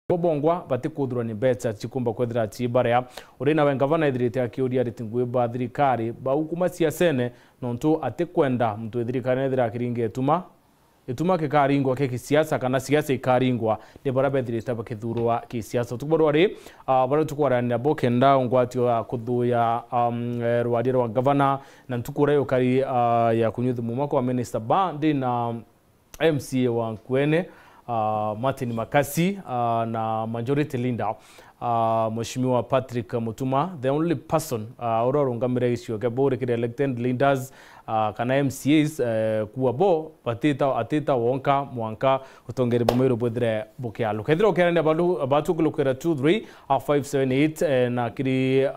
Bobongwa bati kudhura ni betsa chikumba kwethira chibarea urina wengavana ithirite akiuria ritingwe ba thirikari ba ukuma siasene nontu atikwenda mtu ithirikari ithira kiringe ituma kikaringwa ke kisiasa kana siasa ikaringwa de barabe ithirite bakithurwa kisiasa tukuboro ari bara tukwarania bokenda ongwatio kuthuya rwadira wa governor na ntukura yokari ya kunyuthu mumako wa minister bandi na MCA wa Nkwene Martin Makasi na majority leader Mheshimiwa Patrick Mutuma, the only person urarungamira icio gebore kire elected leaders kana MCAs kuabo atita wonka mwanka utongere bomero bodre bokialo kedro kerane abatu kulukera 23 na kiri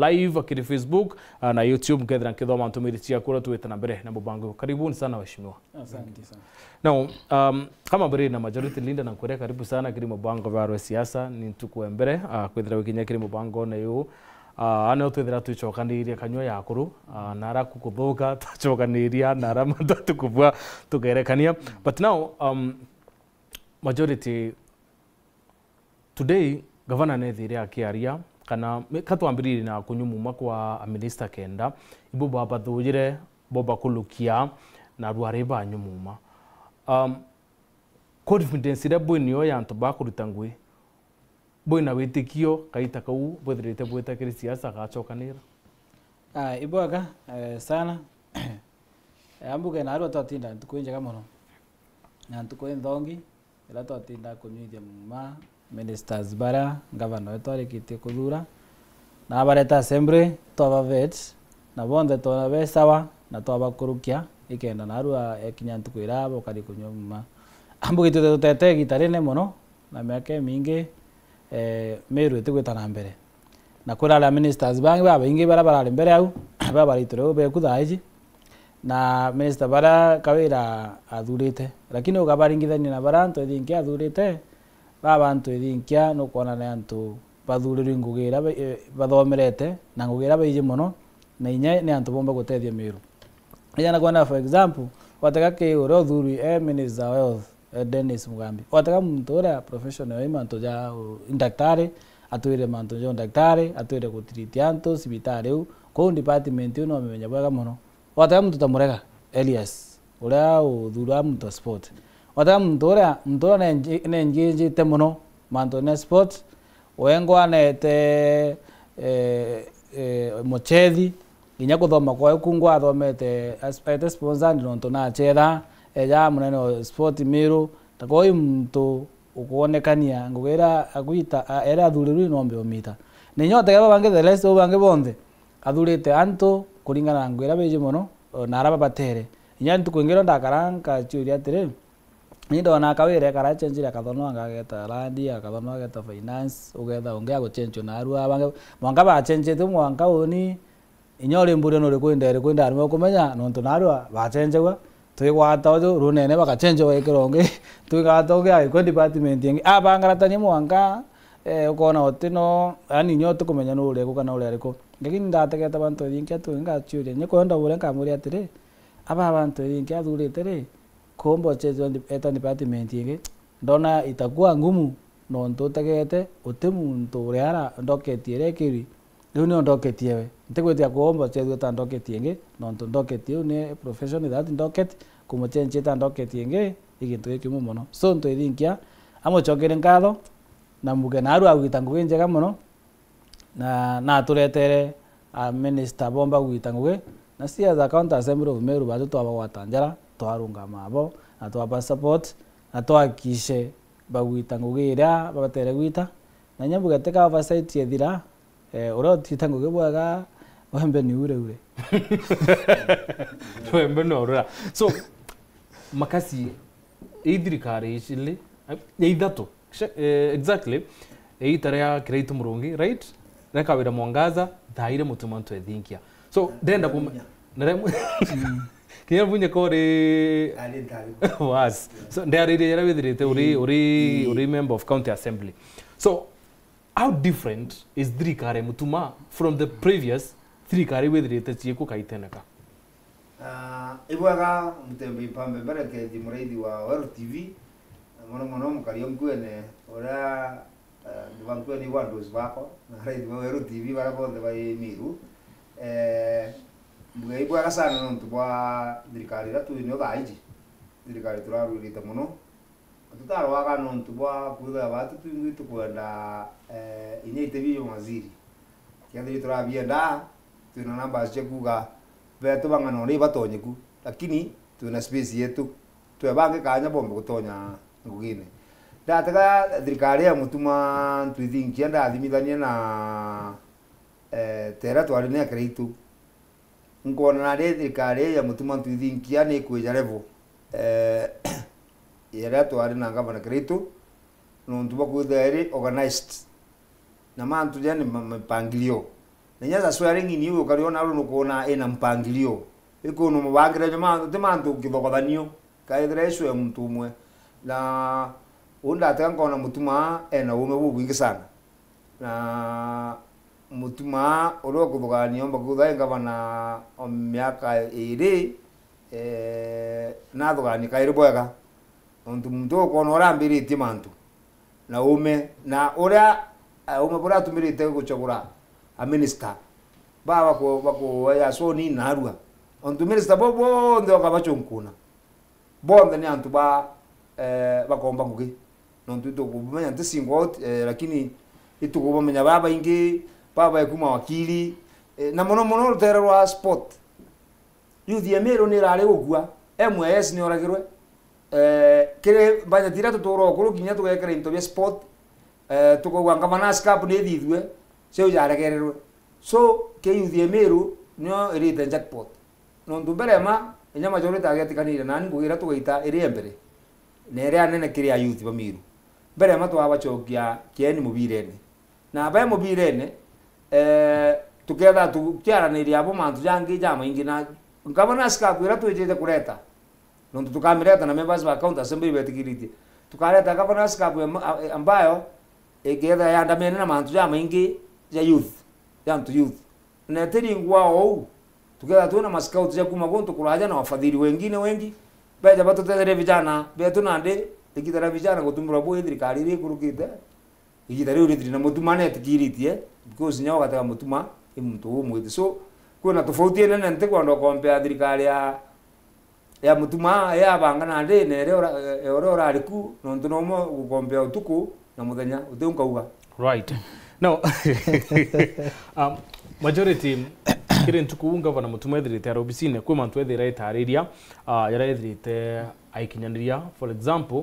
live kiri Facebook na YouTube kedra kido mantumiri cia kura tuweta na mbere na bobango. Karibuni sana waheshimiwa. Asante sana. Now kama bere na majority leader na kure karibu sana kiri mobango baro siasa ni tuku mbere kwethira wikinya kiri mobango na yu ana twethira tuchokaniria kanyo yakuru nara kukuthuka tuchokaniria nara matatu kubwa tugerekania but now majority today governor nethire akiaria kana katwambiriri na kunyumuma kwa minister kenda ibo baba thujire boba kulukia na rwareba nyumuma confidence ira bwinio yantu bakurutangwe bwina witikio kaita kau bwethirite bwetakiri siasa gachokanira ibwaga sana ambuke na aro tatinda tukuinjaga muno na tukuinthongi ila tatinda kunyithia muma ministers bara governor etwarikite kuthura na bareta assembly toba vet na bonde tona besawa na toba kurukia ikenda na arua ekinya ntukwira bokari kunyuma ambuke tutete gitarine muno na miaka mingi meru etigweta na mbere na kurala ministers bangi baba ingi bara bara mbere au baba litoro be kuthaiji na minister bara kawira athurite lakini ukabaringithania na bara nto thinkia athurite baba nto thinkia no kona na nto bathuriri ngugira bathomerete na ngugira baije muno na inya ni anto bomba gutethia meru ijana kwana for example wataka ke uro thuri minister health Dennis Mugambi wataka mtora professional imanto ja daktari atwire manto jo daktari atwire kutriti anto sibitari ko department no memenya bwaga muno wataka mtu tamurega Elias ura uthura mtu sport wataka mtora ne ngeje te muno manto ne sport wengwa nete mochethi inya kuthoma kwa kungwa athomete aspect sponsor ndonto na chera eja munene sport miro takoi mtu ukuonekania ngwira aguita era athuriru nombe omita ninyote gaba bange the rest bange bonde athurite anto kuringana na ngwira beje muno na araba batere inya ntu kwingiro ndakaranka chiuri atire nindo na kawire kara chenjira kathono ngageta landi akathono ageta finance ugetha ongea go change na arua bange mwanga ba change tu mwanga oni inyore mbure no rekwenda arimo kumenya nonto na arua ba change wa twigwata jo runene bakachenje wekironge twigatoge ai department yengi abangaratani mwanga ukona otino ani nyote kumenya no ure kana ure ariko ngakini ndategeta bantu yinkia twinga chuire nyiko nda ure kamuri atire aba bantu yinkia thurite ri kombo chezo eta department yengi ndona itakuwa ngumu no ntotegete otemuntu ure ara ndoketie rekiri riu ni ndoketie we ntegwetia kuomba chezo ta ndoketie yengi no ndoketie ne professional that ndoket kumochenje ta ndoketie yengi igintu gikimu muno so nto ithinkia amochokere ngatho na muge na aru agwitanguge njega muno na turetere minister bomba gwitanguge na cia za county assembly of Meru bado twaba gwatanjara twarunga mabo na twaba support na twakishe bagwitanguge ira babatere gwita na nyambuge teka oversight yethira uro titanguge bwaga wembe ni ure wembe no ura so Makasi idrikari ishili eidatu exactly eitarea create murungi right reka wira mwangaza thaire mutumanto ethinkia so ndenda kum naremu kinya bunye kore was so ndari yera withirite uri member of county assembly so how different is drikare mutuma from the previous drikare withirite chiku kaiteneka ibwaga mutembe pambe barake di muraidi wa Waru TV mono Mukariyo Nkwene ora vantu ni wandu zbako na rai weru TV bara bonde vai miru mbuga ibwa sana no tubwa dirikari ratu ni odaiji dirikari turaru rita muno tutaro waga no tubwa kuda batu tuingi tukwenda inyite biyo maziri kiandiri turabia nda tuna namba chekuga beto bangano ri batonyeku lakini tuna space yetu twebange kanya bombe gutonya ngugine ndataka thirikari ya mutuma twithinkia ndathimithania na tera twari ne kreitu ngona na thirikari ya mutuma twithinkia ni kwija level yera twari na ngabana kreitu no ntuba kutheri organized na mantu jani mpangilio nyaza swearing in you ukariona runo kuona ina mpangilio iko no mubangira jamaa temantu kithogathanio kaithreswe mtu umwe na unda atangona mutuma ena ume bubwingi sana na mutuma oro kuthogania omba kuthaenga bana miaka iri na thogani kairi bwega muntu kono orambiritie mantu na ume na ora ume bora tumirite guchagura a minister baba ko ya soni narua on tu minister bobo ndo kabachonkuna bonde ni antu ba bakomba ngugi non tu to kumenya ntisingot lakini itukubamenya baba ingi baba ekuma wakili na mono terwa sport youth yemero ni rare gukua MWS ni oragirwe kire banya tira tutoro okuru kinya tugekera into bya sport tukogwa ngamanas cup ni thithwe seo jaregererwe so ke youth yemero no erite jackpot no ndumberema enyama jorita agetikanire nani ngugira tugeita iri embere nere anene kiri ya youth bamiru berema twabachokia kieni mubirene na ba mubirene tuketha tukiaraniria abo mantu jangi jama ingina ngabana skakwira twejete kureta no tukamireta na members ba account assembly betikiriti tukareta ngabana skapwe ambayo egetha yandamene na mantu jama ingi ya youth yantu youth na tiringwa o tuketha tuna mascout ya kuma gonto kuraja na wafadhili wengine wengi beja bato tezere vijana betu nande ikitara vijana gutumura bo thirikari ri kurukite igitari uri na mutuma ne tikiritie because nyawa kataka mutuma imuntu umwe so kuna tofauti ene nte kwando compare thirikari ya mutuma ya banga nande ne ora ariku no ntunomo gukompea utuku na muthenya utunka uga right now majority kire ntukuunga bana mutuma ethirite arobisine kwe mantu ethira itariria yara ethirite aikinyaniria for example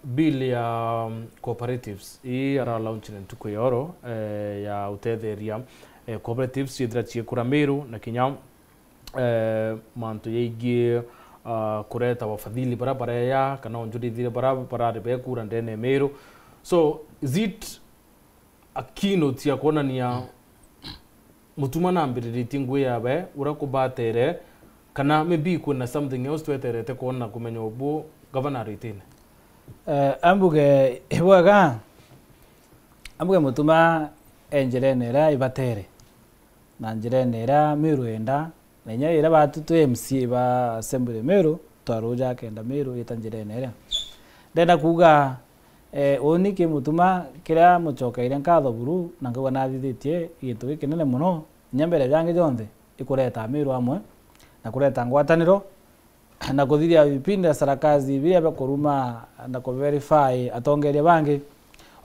bill ya cooperatives i ara launch ntuku yoro ya utetheria cooperatives ithira chiekura miru na kinya mantu yeigi kureta wafadhili barabara ya kana onjurithire barabara bekura ndene miru so is it a keynote ya kuonania mutuma na mbiriti ngwe yabe urakubatere kana maybe kuna something else tweterete kuona kumenya obu governor itine ambuge ibwaga ambuge mutuma enjerenera ibatere na njerenera miru enda nenya ira batu tu MC ba assembly miru twaruja kenda miru itanjerenera ndenda kuga oni ke mutuma kira muchokeire nkatho buru na ngwa na thithitie gitu gikinene muno nyambere byange jonthe ikureta miru amwe na kureta ngwataniro na kuthiria vipindi sarakazi bia ba kuruma na ku verify atongeria bangi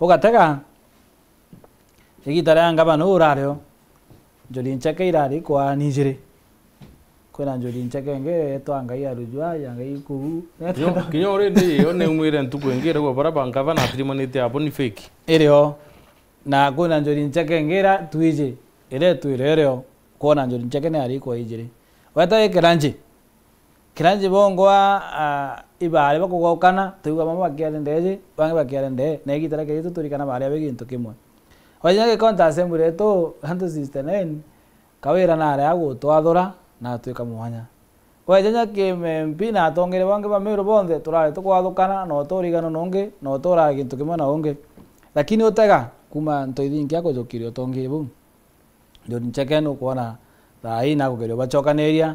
ugatega igitara ngaba no urario jodi ncheke irari kwa nijire kwena jodi ncheke nge twanga ya rujwa yanga iku kinyo already one umwire ntuku ngire kwa baraba ngava na trimonite abo ni fake irio na kwena jodi ncheke ngira tuije ile tuirereo kona jodi ncheke ne ari kwa ijire wata kiranje bongwa ibale bakugokana tuga mama bakiale ndeje bange bakiale nde negitara ke turikana bale abeginto kimwe wajage konta assembly to hanto system kawira na ara ago twathora na twika muhanya wajanya ke mpina atongere bange bamiro bonde turare tukwathukana no turigano nonge no tora ginto kimwe na onge lakini utega kuma ntoithinki akojokire otongire bu ndio nchekeno kuona rai na kugerio bachokaneria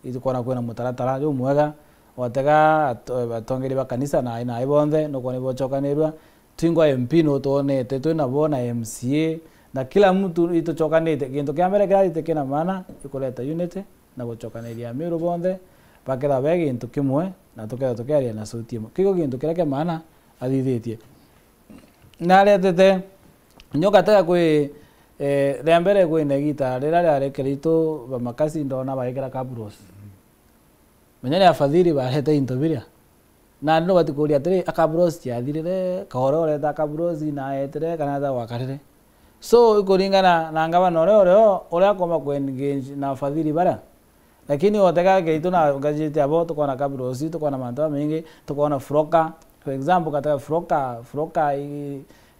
itukona kwena mutaratara yo mwega watega atongere ba kanisa na ina ibonde no kone bochokanirwa twingwa MP no tuonete twina bona MCA na kila mtu ituchokanite kintu kia mbere kira kina maana ikuleta unity na guchokaniria Meru bonthe bakira begi kintu kimwe na tukearia na sauti imwe kiko kintu kira kia maana athithitie na retete nyoka taka kwi ria mbere kwi negita rira riarekerito bamakasi ndona baikira kabros menyane afadhili barete into biria na no batikuria atiri akabros yathirire kahoro reta akabros na etere kana ta wakarire so ikuringana na ngavana uria koma ku engage na afadhili bara lakini oteka keito na ngajite abo tukona kabros tukona manto mingi tukona froka for example kata froka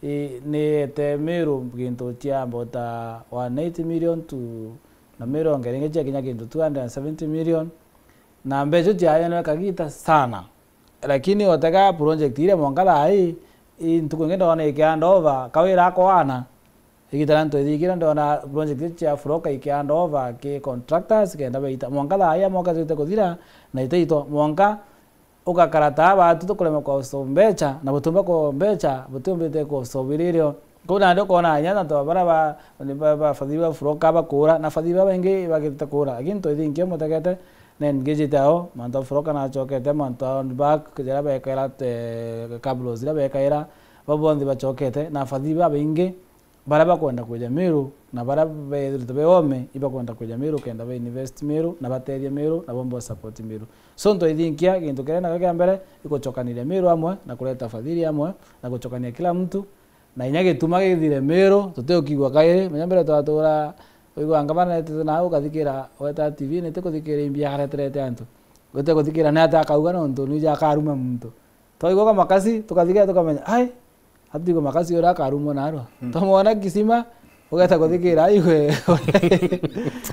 ni te Meru kintu tia mbota 180 million to na Meru ngeringe chia kinya kintu 270 million na mbecho tia yana kagita sana lakini oteka project ile mwangala ai ntukungenda ona ikiandova kawira ko ana igitaranto thikira ndona project tia Froka ikiandova ke contractors kenda baita mwangala ai amoka zite kuthira na itaito mwanga ukakarata batu tukulema kwa sombecha na butumba ko mbecha butumbite ko sobiririo kuna ndo kona nyana to bara ba fadhiwa Froka bakura na fadhiwa bengi bagita kura lakini to idinke mutakete nen gejitao manto Froka na chokete manto back kujara ba kaira te kablo zira ba kaira babondi ba chokete na fadhiwa bengi bara ba kwenda kuja Meru na bara be ome iba kwenda kuja Meru kenda ba invest Meru na bateria Meru na bombo support Meru so ndo idinkia kintu kirena kaka mbere ikochokanire Meru amwe na kuleta fadhili amwe na kuchokania kila mtu na inyage tumage thire Meru tuteo kigwa kaire menyambere twatura oigwa ngabana tete na ukathikira weta TV nete kuthikira imbia hareterete antu gote kuthikira na ata kauga no ntu nija karuma muntu toigwa kama makasi tukathikira tukamenya ai hatigo makasi ora karumo naro tomona kisima ugeta kuthikira igwe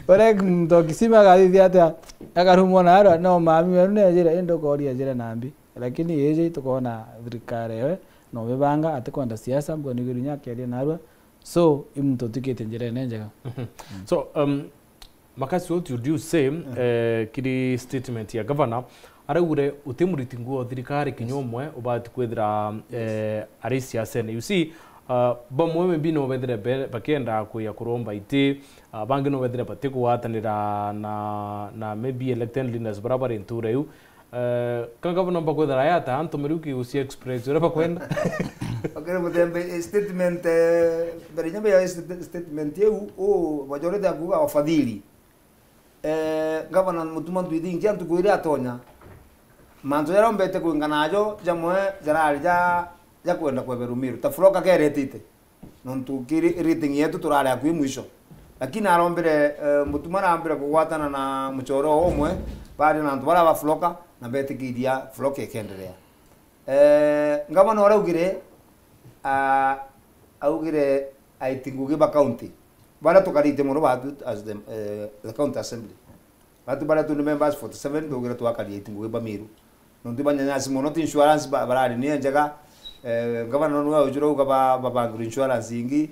ore ndo kisima gathithia ata akarumo naro no mami wene jira endo koria jira nambi lakini yeje tukona thirikari we no bebanga atikwenda siasa mboni girunya keria narwa so imto tikete njere nenjega so makasi what would you say kiri statement ya governor araugure utemuriti nguo thirikari kinyomwe ubati kwethira ari siasa you see bamwe membi no bethire bakenda kuya kuromba ite bangi no bethire batiku watanira na maybe elected leaders barabara intureu kanga bana bakwethira yata anto meruki usi express ora bakwenda okay mutembe statement berinyambe ya statement yeu o majority akuga wafadhili governor mutuma twithingia ntukwire atonya manzo yaro mbete kuinganajo jamwe jarari ja kwenda kweberu Meru ta Froka keretite nontu kiri rating yetu turare akwi mwisho lakini arombere mutuma arambire kugwatana na muchoro omwe bari na ntwara ba Froka na betikidia Froka ikendelea ngabana waraugire augire aitinguge ba county bala tukarite muno batu as the county assembly batu bala tu members 47 dogira tu akali aitinguge ba Meru nontu banyanyasi muno ti insurance barari ni njaga ngabana no ujuro ga ba insurance ingi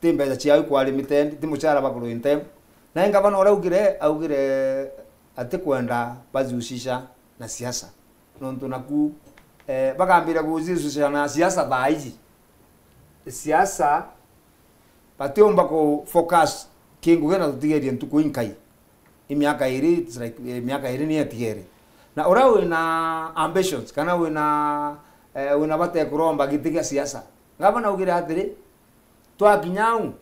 timbe za chiayu kwa limited timuchara bakuru intem na ngabana augire atikwenda bazihusisha na siasa nontu naku bagambira kuzihusisha na siasa baiji siasa patiomba ko focus kinguge na tutigerie ntuku inkai imiaka iri miaka iri ni atiere na ora na ambitions kana wina bate kuromba gitiga siasa ngabana ugire atiri twakinyau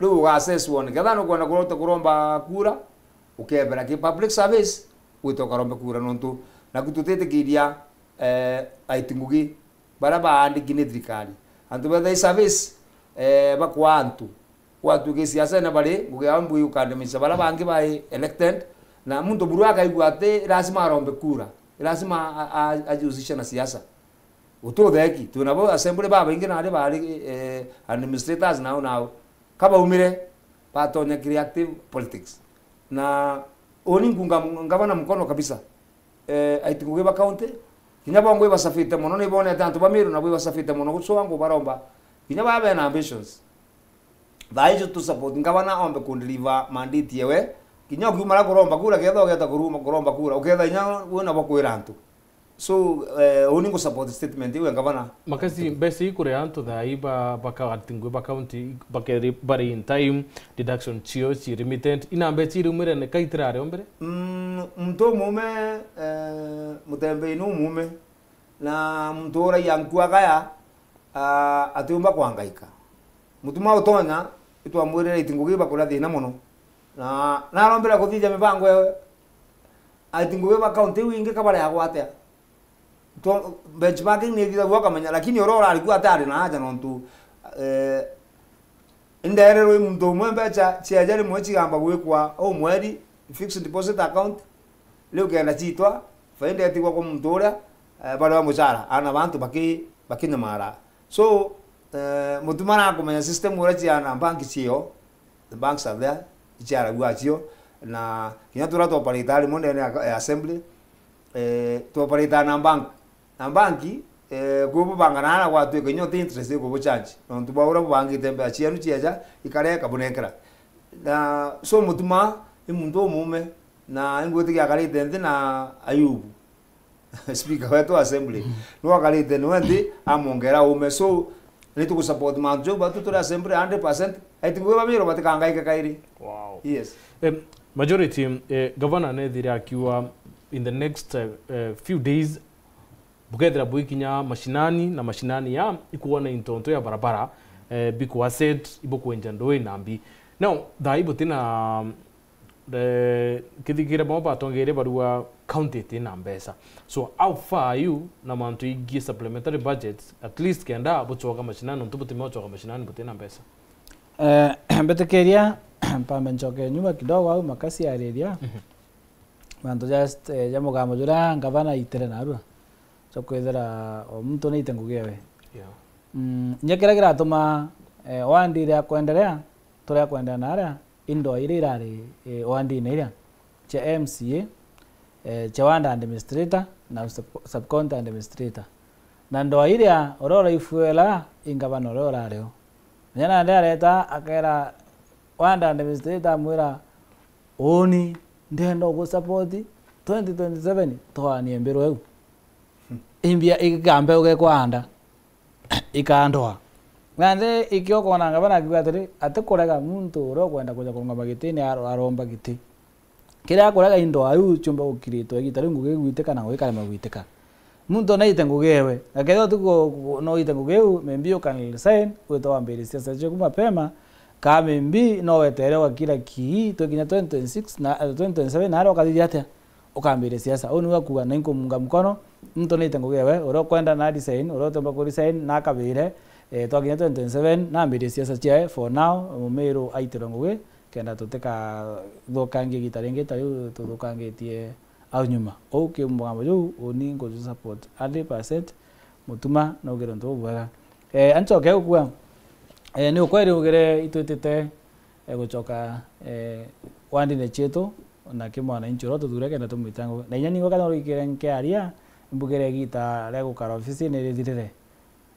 riu ga assess won gathano kwenda kuromba kura ukebera ki public service wito karomba kura nontu na kututete kiria aitingugi baraba andikine thirikari antu betha service bakwantu watu ke siasa na bale ngugambu ukandamisha baraba angi bai elected na muntu buruaka igwate lazima arombe kura lazima ajihusishe na siasa utotheki tunabo assembly baba ingi na bali administrators now kaba umire patonya creative politics na oni ngabana mkono kabisa aitinguge ba county kinyaba ngo basafite mono ne bone tanto ba Meru na bo basafite mono gutso wangu baromba kinyaba ba na ambitions baijo to support ngabana ombe ku deliver mandate yewe kinyo kumara kuromba kura ketho geta kuruma kuromba kura uketha nya wona bokwira antu so oni go support statement iwe ngavana makasi besi kure anto da iba baka atingwe ba county baka bari in time deduction chio chi remittent ina mbeti rumire ne kaitrare ombere mto mume mutembe inu mume na mtora yankua kaya atiumba kuhangaika mutuma utonya itu amwire itingugi bakura thina muno na narombera kuthija mibango ewe itingugi ba county wingi kabare agwate to benchmarking ni thitha gwa kamenya lakini orora alikuwa atari na haja nontu ndere roi mtu mwebecha chiajari mwechi gamba gwikwa o mweri fixed deposit account leo kenda chitwa faida yatigwa kwa mtu uria bado wa mushara ana bantu bakinyamara so mutumana kumenya system uria chiana banki chio the banks are there chiara gwa chio na kinya to operate ali monde ne assembly to operate na banki kubu bangana kwa tu kenyo interest ko buchange no tu baura bangi tembe achianu chiaja ikare kabunekera na so mutuma imundo mume na ingoti ya kali tende na Ayubu speaker wetu assembly no kali tende wendi amongera ume so nitu ku support manjo batu to assembly 100% I think we bamiro batikangaika kairi. Wow. Yes. Majority governor ne thira akiwa in the next few days bugethera buikinya mashinani na mashinani ya ikuona intonto ya barabara biku asset ibo kwenja ndoi nambi now daibo tina kithikira bomba tongere barua county tina mbesa so how far are you na mantu igi supplementary budgets at least kenda buchoka mashinani ntubutime choka mashinani butina mbesa betekeria pambe nchoke nyuma kidogo au makasi ya area mantu just jamugamo jura ngavana itere narua so kwethera omuntu ni itengugewe nyekeragira atuma wandi ya kuendelea tore kuendelea nara indo ile irari wandi ne ira cha MCA cha wanda administrator na subcounty administrator na ndo ile orora ifuela ingabano orora leo nyana ndareta akera wanda administrator mwira oni ndendo go support 2027 toani embero eu imbia ikambe uge kwanda ikandoa ngande ikioko na ngabana kigwatiri atekorega muntu ro kwenda kuja kongoma gitini aromba giti kira korega indo ayu chumba ukirito gitari nguge gwiteka na gwikara magwiteka muntu na itengugewe akedo tuko no itengugeu membio kan sign weto ambiri siasa je kumapema ka membi no weterewa kila ki to kinya 2026 na 2027 na ro kadijate ukambire siasa oni wakuwa na inko munga mkono mtu ni tengugewe oro kwenda na design oro tomba ko design na kabire twakinya 2027 na mbire siasa chia for now mumero aitironguge kenda tuteka thokange gitaringe tari tuthukangetie au nyuma okay mwango yo oni ngo support 100% mutuma no gero ndo bwa anchoke ukwa ni ukweli ugere itutite guchoka wandi ne cheto na kimwana inchoro tuthureke na tumuitango na inya ningo kana rikire nkearia mbugere gita lego kara ofisi ne rithire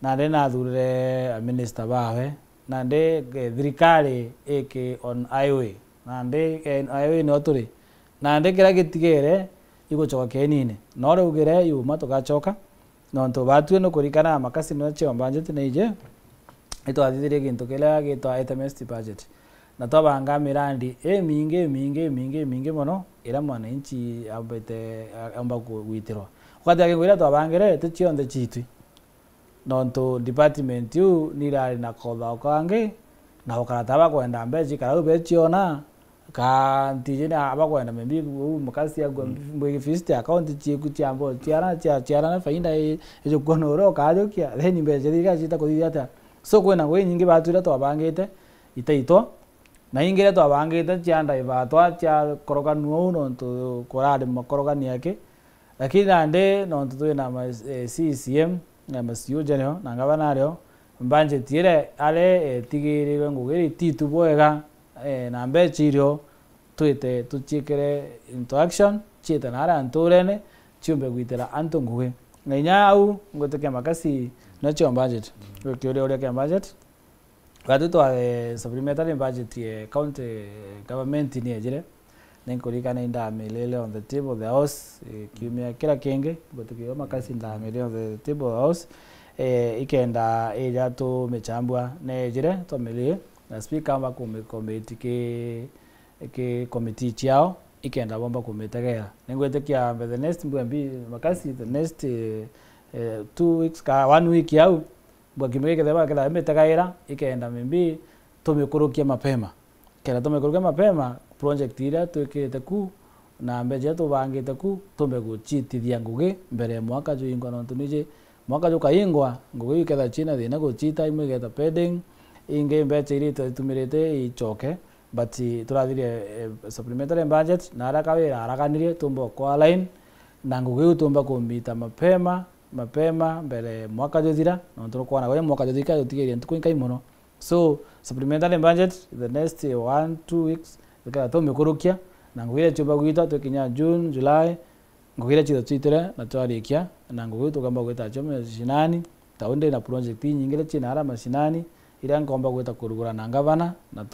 na ndena thurire minister bawe na nde thirikari eke on highway na nde highway no turi na nde kira gitigere iguchoka kenine no rugire yuma tugachoka no nto batwe no kurikana makasi no che budget ne ije ito athithire gintu kila gito itemest budget na twabanga mirandi mingi mono ira mwana inchi abete amba gwitirwa kwatya ngwira twabangire tuchionde chitwi nonto department yu nirari na kola kange na ukarataba kwenda mbeji kara bechiona ka ntijina abakwenda membi mukasi ya mbwe fist account chiku chambo chiara na fainda ejo konoro kajokia then mbeje diga chita kodiyata so kwena ngwe nyingi batwira twabangite itaito na ingire twabangite chianda ibatwa cha koroga nuo nonto korade makoroga yake lakini ande nonto twina CCM na masiyo jeneo na ngabana leo mbanje tire ale tigiriwe ngugiri titu boega na mbechirio twite tuchikere into action chita nara anturene chumbe gwitera antunguwe na nyau ngoteke makasi na chom budget kyo ore ke budget gatuto supplementary budget ye county government ni ejire ninkurikana indamelele on the table of the house kiumia kila kingi botukio makasi indamelele on the table of the house ikenda eja to mechambwa nejire to melie na speaker wa committee ke committee chao ikenda bomba kumetegea ningwetekia the next mbambi makasi the next 2 weeks ka 1 week yao bwakimweke theba kila metegaira ikenda mimbi tumikurukia mapema kila tumikurukia mapema project ira twekete ku na mbeje tubangite ku tumekuchitithia ngugi mbere mwaka juingwa no tunije mwaka jukaingwa ngugi iketha china thina guchita imwe getha pending inge mbeje iri tumirite ichoke but turathirie supplementary budget na arakawira arakanirie tumbo kwa line na ngugi tumba kumbita mapema mbere mwaka juthira no turukwana gwe mwaka juthika utigeria ntukuinka imono so supplementary budget the next 1-2 weeks tukaya tumikurukia na ngugire chuba gwita tukinya June July ngugire chito chitire na twarikia na ngugi tukamba gwita chome shinani taunde na project nyingire china ara mashinani ira ngomba gwita kurugura na ngavana na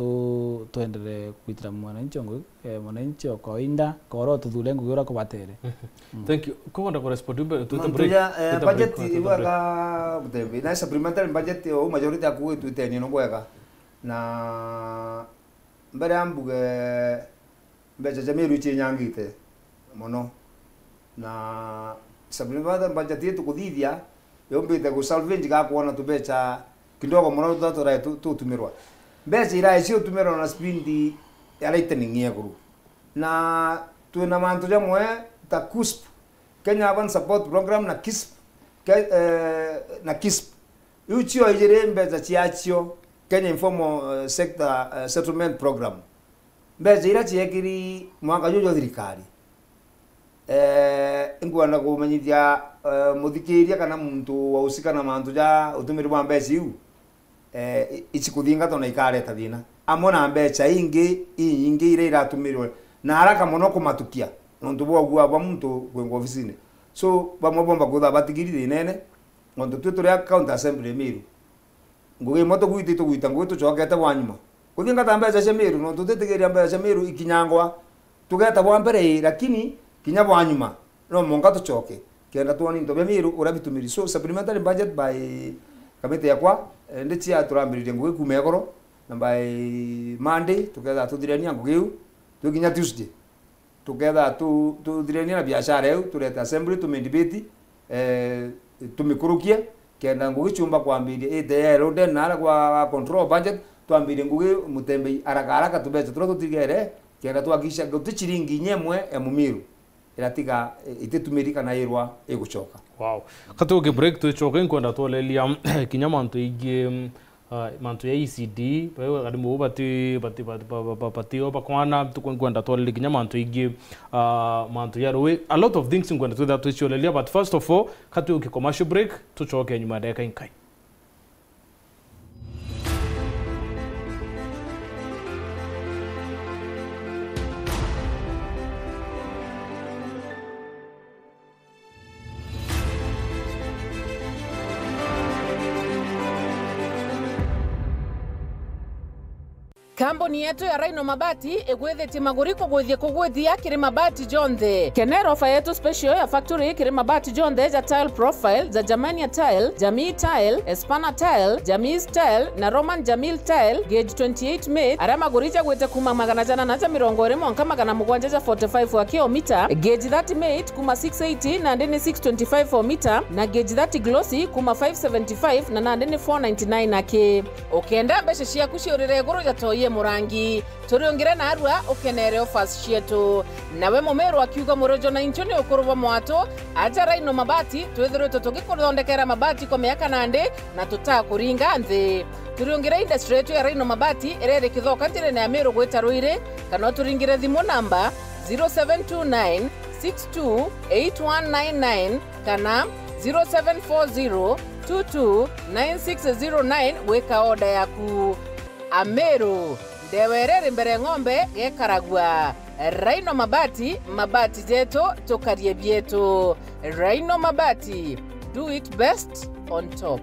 tuendelee kwitira mwananchi ngo mwananchi okainda koro tuthule ngugira kubatere thank you kuonda ko respond to the break budget iwaga butembe na supplementary budget o majority aku tuiteni no gwega na mbere ambuge mbeca jamiru chinyangite mono na supplementary budget yetu kuthithia yombite ku salvage ga kuona tubeca kidogo mono tutatora tutumirwa mbeca ira icio tumirwa na spindi ya lightning yeguru na tuina mantu jamwe ta KUSP Kenya Urban Support Program na KISP na KISP ucio ijire mbeca ciacio Kenya Informal Sector Settlement Program mbeca ira ciekiri mwaka jojo thirikari ingwana kumenyithia muthikiria kana muntu wausika na mantu ja utumiri wa mbeca iu ichi kuthinga tona ikareta thina amona mbeca ingi ire iratumirwe na haraka muno kumatukia nontu bwagua ba muntu kwengo ofisine so bamwe bomba kutha batigiri thinene nontu turi account assembly miru ngugi moto gwitito gwita ngugi tuchokete bwanyuma kuthinga ta mbeca cia miru nontu tutigiria mbeca cia miru ikinyangwa tugeta bwa mbere lakini kinya bwanyuma no monga tuchoke kenda tuoni ndo miru urabitumiri so supplementary budget by kamite yakwa ndichi aturambirire ngugi kumegoro na by Monday tuketha tuthirenia ngugi tukinya Tuesday tuketha tuthirenia na biashara eu tureta assembly tumendibeti tumikurukie kenda ngugi chumba kwambirie ETL nden nara kwa control budget twambirie ngugi mutembei araka tubeca tutigere kenda twakisha gutichiringi nyemwe emumiru iratiga itetumirika na irwa iguchoka wow katuge break tuchoke nkonda tolelia kinya mantu igi mantu ya ECD bayo kadimu bati obakwana tukwenda tolelia kinya mantu igi mantu ya rowe a lot of things nkonda to that tucholelia but first of all katuge commercial break tuchoke nyuma dakika inkai Kambuni yetu ya Rhino Mabati igwithiti maguriko gwithia kugwithia kiri mabati jonthe. Kenero ofa yetu special ya factory kiri mabati jonthe ja tile profile za Germania tile, Jamii tile, Espana tile, Jamii tile na Roman Jamil tile gauge 28 made ara maguricha gwite kuma magana jana na ja mirongo iri monka magana mugwanja ja 45 wa kilomita, gauge 30 made kuma 680 na ndini 625 for meter na gauge 30 glossy kuma 575 na ndini 499 ake. Okenda mbeca ciaku ciurire iguru jatoye murangi turiongire na arua ukenere offers cietu nawe mumero akiuga murojo na inchoni ukuruva mwato aja Rhino Mabati twithirwe tutugikuthondekera mabati kwa miaka nande na tutakuringa nthi turiongire industry yetu ya Rhino Mabati irere kithoka njire na amero gwita ruire kana turingire thimu namba 0729 628199 kana 0740 229609 weka order yaku Ameru ndewerere mbere ng'ombe gekaragwa Rhino Mabati mabati zetu tukarie bietu Rhino Mabati do it best on top.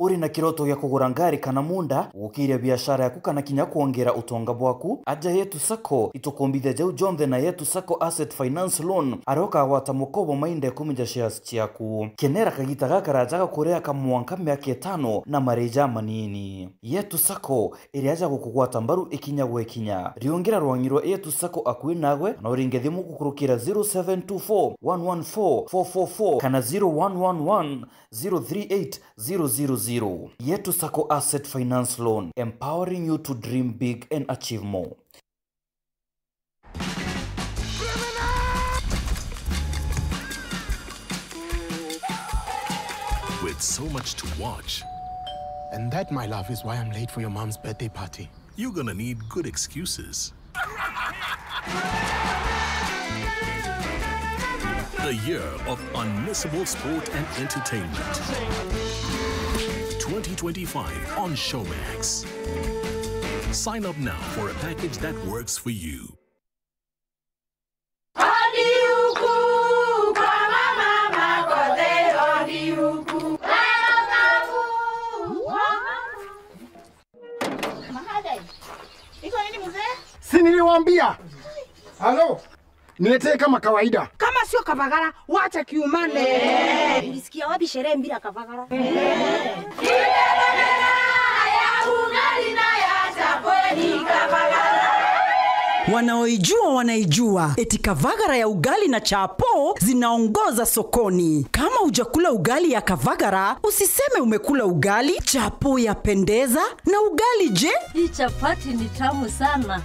uri na kiroto gya kugura ngari kana munda gukiria biashara yaku kana kinya kuongera utonga bwaku aja Yetu Sacco itukombithe jau jonthe na Yetu Sacco Asset Finance Loan aroka wata mukobo mainde kumija shares ciaku kenera kagita gakarajaga kurea kamwanka miaka 5 na mareja manini Yetu Sacco iriaja gukugwata mbaru ikinya gwekinya riongera rwangirwa Yetu Sacco akui nawe na uringe thimu gukurukira 0724 114 444 kana 0111 038 000. Yetu Sacco Asset Finance Loan, empowering you to dream big and achieve more. With so much to watch. And that, my love, is why I'm late for your mom's birthday party. You're gonna need good excuses. A year of unmissable sport and entertainment. 2025 on Showmax. Sign up now for a package that works for you. Si niliwaambia? Halo? Niletee kama kawaida. Kama sio Kavagara, wacha kiumane. Ulisikia wapi sherehe bila Kavagara? Wanaoijua wanaijua, eti Kavagara ya ugali na chapo zinaongoza sokoni. Kama hujakula ugali ya Kavagara, usiseme umekula ugali. Chapo yapendeza, na ugali je? Hii chapati ni tamu sana.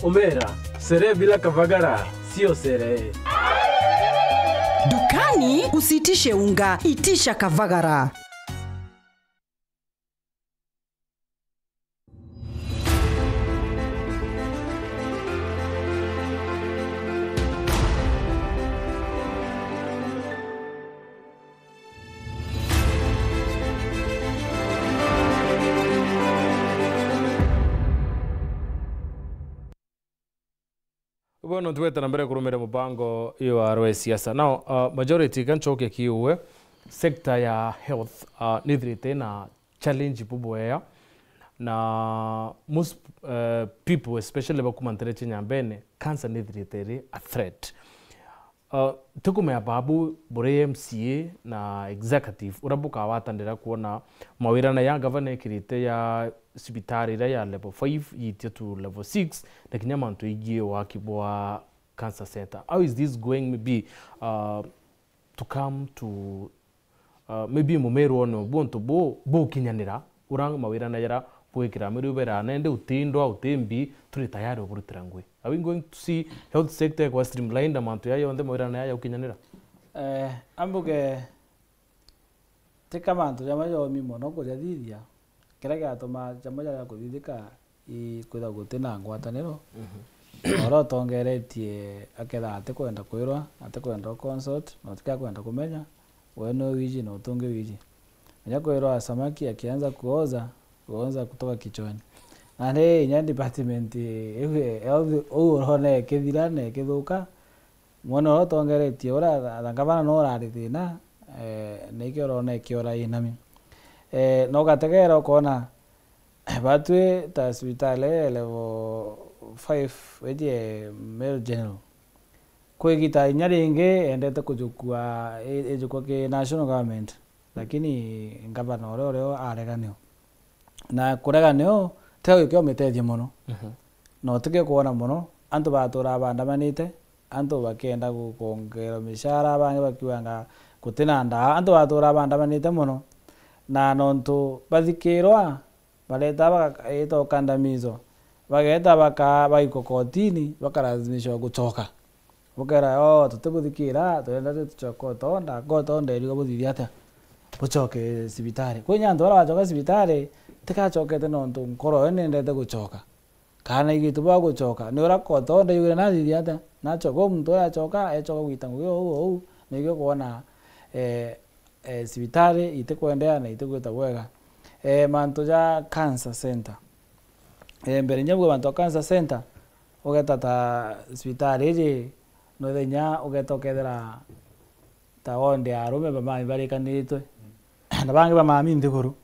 Omera, sherehe bila Kavagara sio sherehe. Dukani usitishe unga, itisha Kavagara. Bueno, tuweta na mbere kurumira mupango iyo arwe siasa. Now, majority kanchoke kiuwe sector ya health nithirite na challenge bubwea na most people, especially bakumantere chinyambene, cancer nithirite a threat. Tukume ya babu bure MCA na executive urabuka watandira kuona mawirana ya governor kirite ya sibitari ya level 5 yitia to level 6 na kinyamanto igie wa kibwa cancer center. How is this going maybe to come to maybe mumero ono bonto bo kinyanira urang mawirana yara kwekira muri ubera nende utindwa utembi turi tayari oburutirangwe. Are we going to see health sector kwa streamlined amanto yayo onde mawirana yayo kinyanira? Ambuke teka manto jamayo mimo no kuria thithia kira gatuma jamayo ya kuthithika I kwitha gutina ngwataniro oro tongeretie aketha ate kwenda kwirwa ate kwenda consult no tika kwenda kumenya we no wiji no tunge wiji nya kwirwa samaki akianza kuoza kutoka kichwani na ne nya department ewe urone kithirane kithuka mwana oro tongeretie ora thangabana no rari thina nekirone kiora inami no gategera kona batwe ta hospitale level 5 weje Mel General kwegita nyaringe endete kujukua ejukwa ke national government lakini ngabana ore areganio na kureganio teo kyo metethie muno no tike kuona muno antu batura bandamanite antu bakenda gukongera mishara bange bakiwanga kutinanda antu batura bandamanite muno na nontu bathikirwa baleta bakaito kandamizo bageta baikokotini bakarazimishwa gucoka bukera tutiguthikira twenda tucokotonda gotonda iri guthithia ata bucoke sibitari kwinya andu bara bacoka sibitari tikacokete nontu nkoro nendete gucoka kana igitu ba gucoka ni ura kotonda yugire na thithia ata nacoka muntu aracoka ecoka gwita ngugi ou nigio kuona sibitari itikwendea na itigwita wega manto ja cancer center mbere nyabwo bantu cancer center ugeta ta sibitari iji no thenya ugetokethera ta onde arume bamami barikanitwe na bangi ba mami ndiguru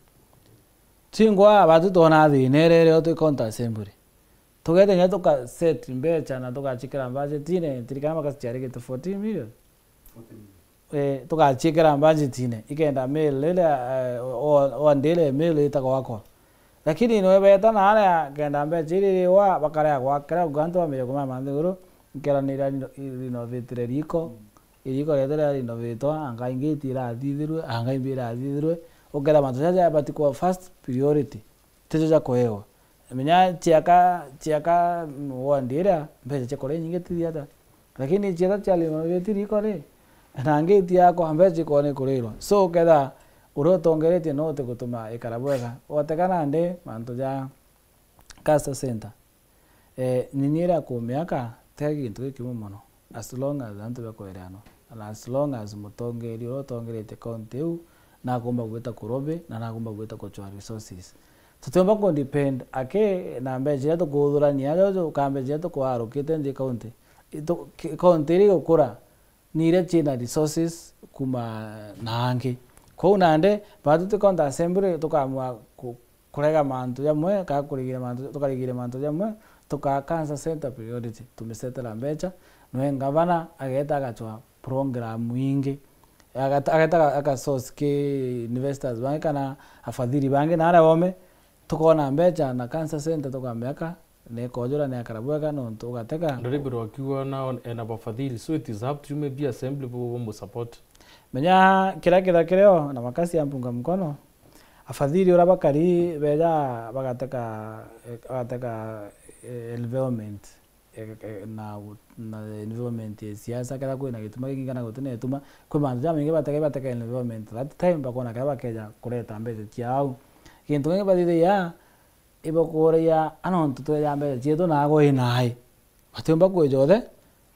chingwa batu tona thinerere otu county assembly tugete nya tuka set mbecha na tukachikira budget ine tirikama kasichari kitu 14 million tukachikira budget ine ikenda mail lele o ndele mail itako wako lakini no beta na ala kenda mbecha ile wa bakara kwa kara ganto wa mele kuma mandeguru kera ni renovate riko iriko retera renovate anga ingitira thithirwe anga imbira thithirwe ogera matoja bati kwa first priority tejo koewa menya chiaka wandira mbecha chakore nyingi tithia lakini chiaka chali renovate riko re na ngiti yako ambecha kone kuriro so keda urotongerete no te gutuma ikarabwega otekana nde mantoja Cancer Center ninyira ku miaka tegi into kimu mono as long as antu bakoerano and as long as mutongeri urotongerete county na kumba gweta kurobe na nagomba gweta kuchwa resources tutomba ko depend ake na mbeje yato kuthurania yo kambeje yato kwaro kitenje county ito county ri gukura nire china resources kuma nange ko nande batu to county assembly tukamwa kurega mantu yamwe ka kurigire mantu tukarigire mantu yamwe tuka Cancer Center priority tumesetela mbecha no ngavana ageta agachwa program wingi agata akasource ke investors bange kana afadhili bange na ara wome tukona mbecha na Cancer Center tukambeka ne kojora ne akarabweka no tugateka ndoribiro wakiwa na abafadhili so it is up to you maybe assembly bo support menya kira kireo na makasi ya mpunga mkono afadhili ora bakari beja bagateka environment na environment ya siasa kada kwina gituma kingana gutune tuma kwe bantu jaminge bateka environment that time bakona kaba keja kureta mbeze tiao kintu nge badide ya ibokore ya anon tuto ya mbeze jeto na go inai batemba ko jode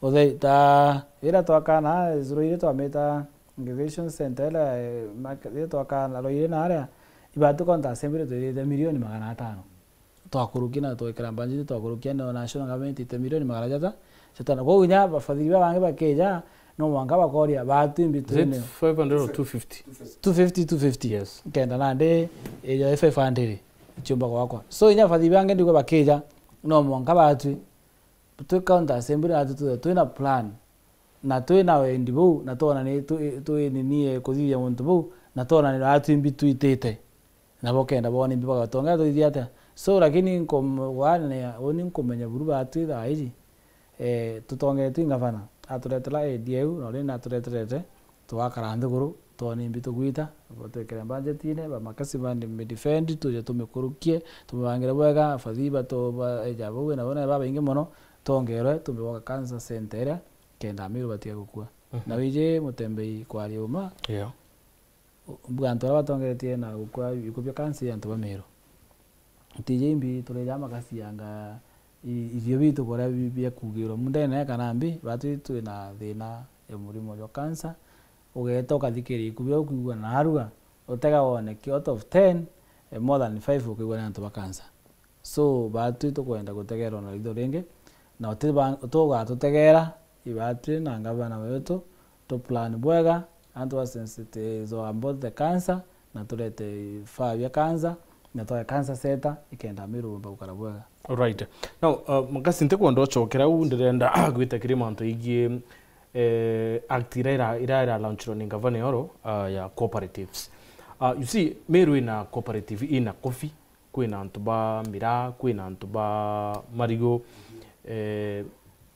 ode ta ira to akana zuruire to ameta innovation center la market to akana lo ire na area ibatu konta assembly to ire milioni 500 twakurukina to ikarambanje twakurukia na national government ite milioni 500 chetana ko unya bafadhili bange bakeja no mwanga bakoria batu imbitune 500 or 250 yes kenda nande ejo 500 chumba kwako so inya fadhili bange ndiko bakeja no mwanga batu to county assembly atu to ina plan na to ina wendibu na to na ni to ni kuthia muntu bu na to na ni atu imbitu itete na bokenda boni mbiba gatonga to ithiata so lakini nkomwane oni nkomenya buruba atu tha iji tutonge twingavana aturetela ADU no rina atureterete twakara nthuguru toni mbitu gwita twekera budget ine ba makasi bandi me defend tuje tumekurukie tubangira bwega fadhiba to ejabo na bona baba inge mono tongerwe tumewoka Cancer Center kenda miru batia gukua na wije mutembei kwa riuma bwantora batongeretie na gukua ikupya cancer yantu bamiro tijimbi tuleja makasi yanga ivyo bitu kora bibia kugiro mundene kana mbi batu tu na thina ya murimo wa cancer ugeta ukathikiri kubyo kugwa na aruga utega wone out of 10 more than 5 ukigwa na ntu cancer so batu to kwenda gutegera na litho ringi na utoga tutegera ibatu na ngabana wetu to plan bwega antu wa sensitive about the cancer na tulete ya cancer na to Cancer Center ikenda miru bakarabwega. Alright. Now makasi nteko ndochokera u ndirenda gwita kirima nto igie actira ira launch ni gavana yoro ya cooperatives. You see meru ina cooperative ina coffee kwina ntuba mira kwina ntuba marigo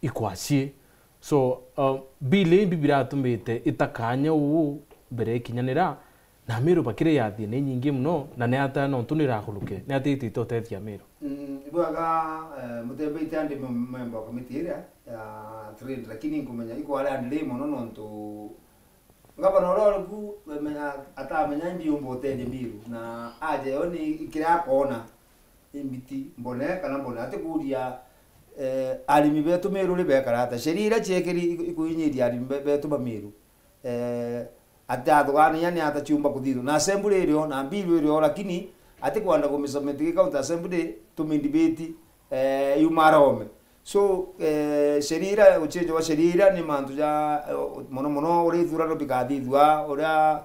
ikwasie so bile bibira tumbite itakanya u bere kinyanira na mero bakire yathi ne nyingi muno na ne ata no tunira khuluke ne ati tito tethia mero ibwaga mutembe itande member committee ya trade lakini ngumenya iko wale andile mono nonto ngaba nororo ku menya ata menya ndi umbote mbiru na aje oni ikira kona imbiti mbone kana mbone ate kuria alimi betu meru libe karata sherira chekeri ikuinyiria alimi betu bamiru ate athogani yani ata chumba kuthiru na assembly rio na mbiru rio lakini ate kwanda kumisometi county assembly tumindibeti yumarome so sherira uchenjo wa sherira ni mantu ja mono uri thura no bikathithwa ura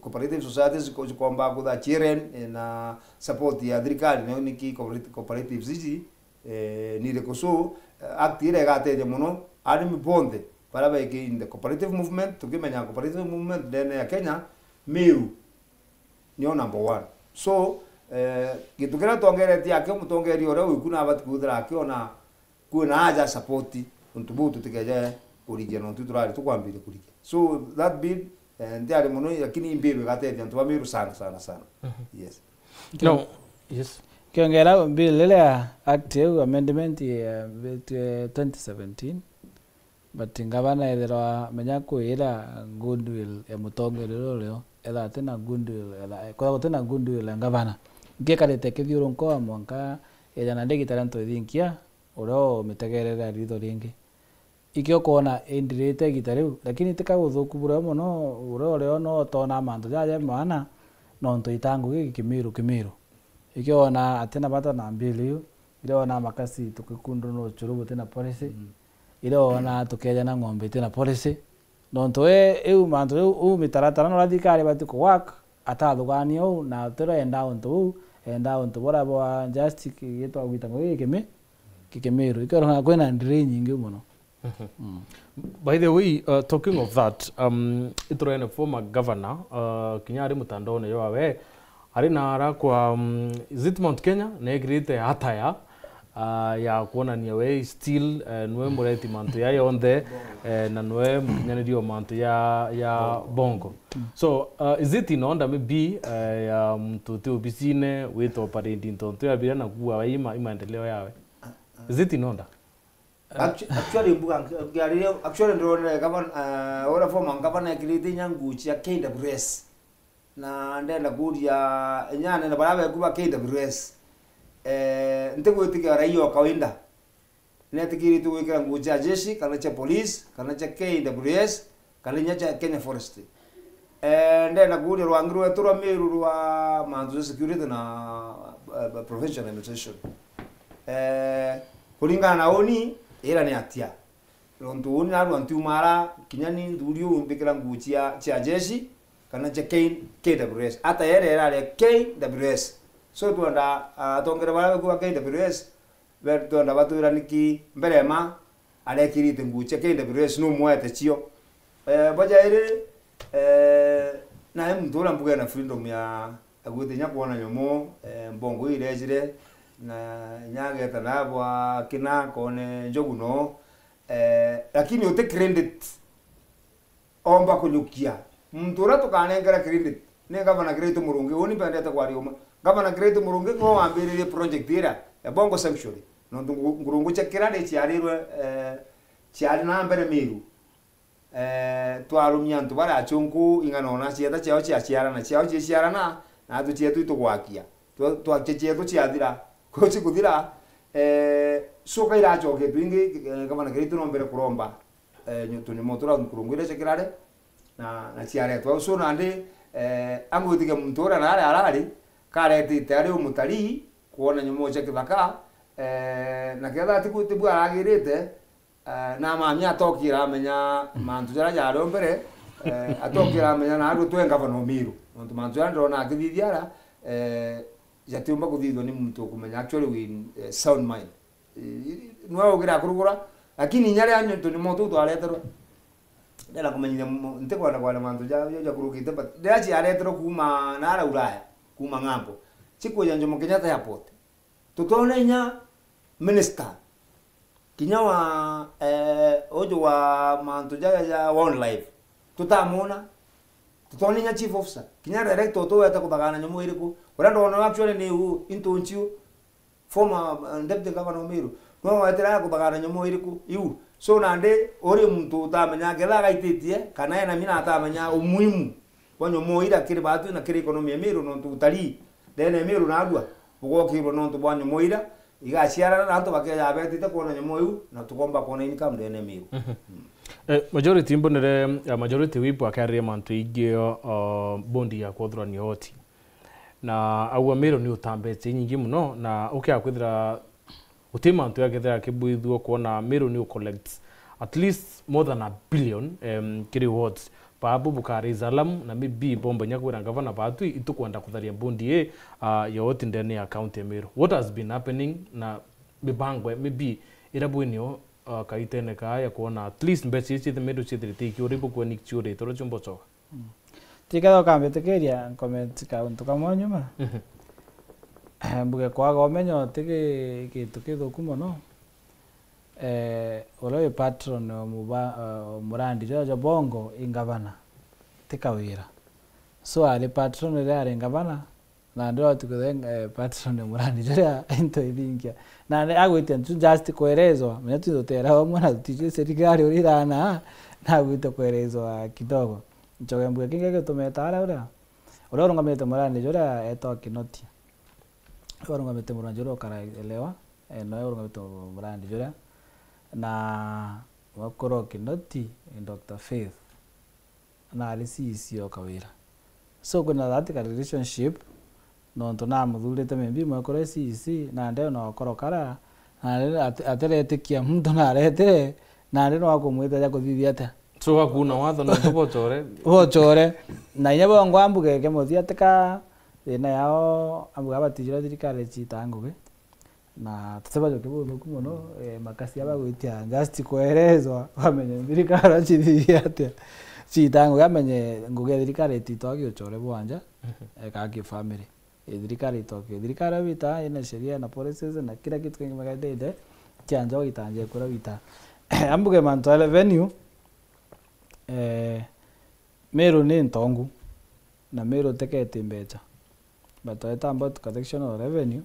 cooperative societies zikomba kutha chiren na support ya thirikari na niki cooperatives ici ni rekoso actire gateje muno arimi bonde para beke in the cooperative movement tukimenya cooperative movement ndene ya Kenya Meru nio number 1 so gitukira tongeretie ake mutongeri ore ukuna abati kuthira akiona kuna aja support untubutu tikeje kurigia no tuturali tukwambire kurigia so that bid ndiari muno lakini imbiru gateje ntu Meru sana yes no yes kiongera bill ile active amendment ya 2017 but ngabana ethera menya kuira goodwill ya mutongerero leo etha tena goodwill etha kwa tena goodwill ya ngabana ngekarete kithiuro nko mwanka ejana ndegitara ntothinkia uro mitegerera ritho ringi ikio kona indirite gitariu lakini tikaguthuku bura muno uro leo no tona mantu jaje mana no ntoitangu gikimiru ikio na atena bata na mbili ile na makasi tukikundu no churubu tena policy ile ona tukeja na ng'ombe tena policy no ntoe eu mantu eu mitaratara no radikali bati ko work atathugani au na turenda untu bora bwa justice yetu agwitango kikemiru ikio na kwena ndire nyingi muno. By the way, talking of that, iturene former governor Kinyari Mutandone yo awe ari nara kwa Mount Kenya negrite hataya ya kuonania we still nwe mureti mantu ya yonde na nwe mkinyaniro mantu ya bongo so is it in onda maybe ya mtu te obisine with operating tonto ya bila na kuwa imaendeleo yawe is it in onda actually bukan actually ndone kama ora forma ngapana kiriti nyanguchi ya KWS na ndenda kudia nyane na barabe kuba KWS ntegwitikia raia kawaida netikiri tu wikira nguchi ya jeshi kana cha police kana cha KWS kana nya Kenya Forest ndenda kudia rwangiru wetu rwa Meru rwa manzu security na professional administration kulingana na oni era ni atia lontu oni na rwantu mara kinyani ndurio mbikira nguchi ya jeshi kana cha KWS ata era KWS so tuanda tongera bala kwa KWS ver tuanda batura niki mberema ale kirite nguche KWS no mwete chio baja ire na mdura mbuga na freedom ya agute nya kuona nyomo mbongo ile jire na nyage tanabwa kina kone njoguno lakini ute credit omba kulukia mtura tukanengera credit ne gavana great murungi oni pendeta kwa rioma gavana great murungi ko ambirire project ira ya bongo sanctuary no ngurungu chekira de chiarirwe chiari na mbere Meru twarumia ntu bara achungu ingano na chieta chao chiara na chao chiara na tu chietu itugwakia tu chietu chiathira ko chikuthira soka ira choke twingi gavana great no mbere kuromba nyutu ni motora ngurungu ile chekirare na chiare tu so nande angutike mtura na arari karete ari umutari kuona nyomo cha kithaka na ketha tibu aragirite na mami atokira amenya mantu jara jaro mbere atokira amenya na andu twenga bano Meru nontu mantu jara ndona akithithiara jatumba kuthithwo ni muntu kumenya actually we sound mind nwa ugira kurugura lakini nyare anyo tu ni motu twareterwa ndela kumenyire nte kwa mantu ja kurugite but ndachi areterwa kuma nara Ulaya kuma ngambo chikuja Jomo Kenyatta airport tutone nya minister kinyawa ojo wa mantu ja one life tutamona tutone nya chief officer kinya director to yata kubagana nyomo iriku urando ono actually ni into nchiu former deputy governor Meru no watera kubagana nyomo iriku yu so nande ori muntu utamenya gela gaititie kana ena mina atamenya umuhimu kwa nyomo ira kiri batu na kiri economy ya Meru no tutali dene Meru na adwa bugokiro no to bwa nyomo ira igaciara na antu bakeja abetite kuona nyomo yu na tukomba kuona income dene Meru majority mbonere majority wipo akari mantu igio bondi ya kwothrani hoti na agwa Meru ni utambete nyingi muno na ukia kwithira utima ntu yakethira kibuithwo kuona Meru ni collect at least more than $1 billion kiri rewards babu bukari zalam na mibi bomba nyakwira ngavana batu itukwenda kutharia bondi yote ndani ya county ya Meru. What has been happening na mibangwe mibi irabwinio kaitene kaya kuona at least mbechi chithi Meru chithiriti kiuribu kwa nikchiure toro chumbo choka. Tikado kambetekeria comment kauntu kamwe nyuma. Mbuge kwa gomenyo tiki kitu kithuku muno. Oloye patron murandi jojo bongo ingavana tikawira. So ali patron ile ari ingavana na ndo tukuthe patron murandi joja into idingia. Na agwite ntu just kuelezwa menya tutotera wa mwana tije serikali urirana na gwite kuelezwa kidogo. Nchoge mbuge kinge tumetara ura. Ora rungamete murandi joja eto kinoti. Ora rungamete murandi joja karaelewa. No rungamete murandi joja na wakoro kinoti Dr. Faith na alisi kawira. So kuna that relationship no ntona muthurite membi mwakoro CC na ndio no wakoro kara na ateretikia mtu na arete na ndio wakumwita ya kuthithia ata so hakuna watho na tubochore bochore na nyabo ngwambuge kemothia tika na yao ambuga batijira thirikari chitanguge na tusema jokibu muno makasi aba gwitia just kuelezwa bamenye thirikari chithithia ata chitanguge amenye nguge thirikari titogi uchore bwanja kaki family thirikari toke thirikari vita ina sheria na policies na kila kitu kingi magaide kianja itanje kura vita ambuge manto revenue Meru ni ntongu na Meru tekete mbecha but about collection of revenue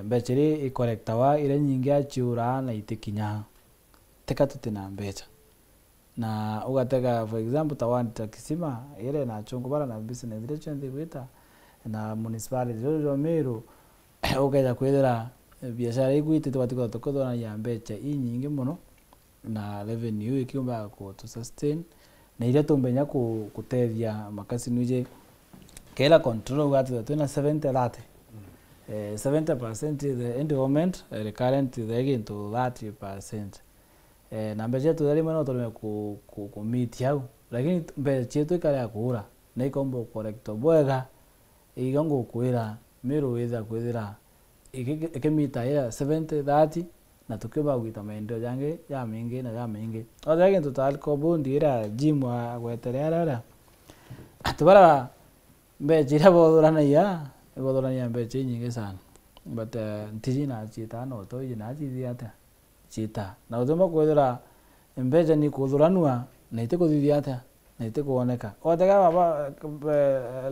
mbechiri ikorektawa ile nyingi achiura na itikinya teka tutina mbecha na ugatega for example tawani takisima ile na chungu bara na business relation wita na municipality jojo Meru ukaja kwethera biashara igwite twatiko tokodona ya mbecha inyingi muno na revenue ikiomba ku to sustain na ile tumbenya kutethia makasi nuje kela control gatu tuna 70 70% the endowment recurrent the into 30% na mbecha tu dali mano toleme ku meet yao lakini mbecha tu ikale akura na ikombo correct bwega igongo kwira Meru weza kwira ikemita ya 70 30 na tukiba gwita maendeleo yange ya mingi na ya mingi othage total ko bondi ira gym wa gweterera atubara mbecha ira bodorana ya mbecha nyingi sana but ntiji na chita no to ina chithiata chita na uthoma kwethera mbecha ni kuthuranua na ite kuthithiata na ite kuoneka othage baba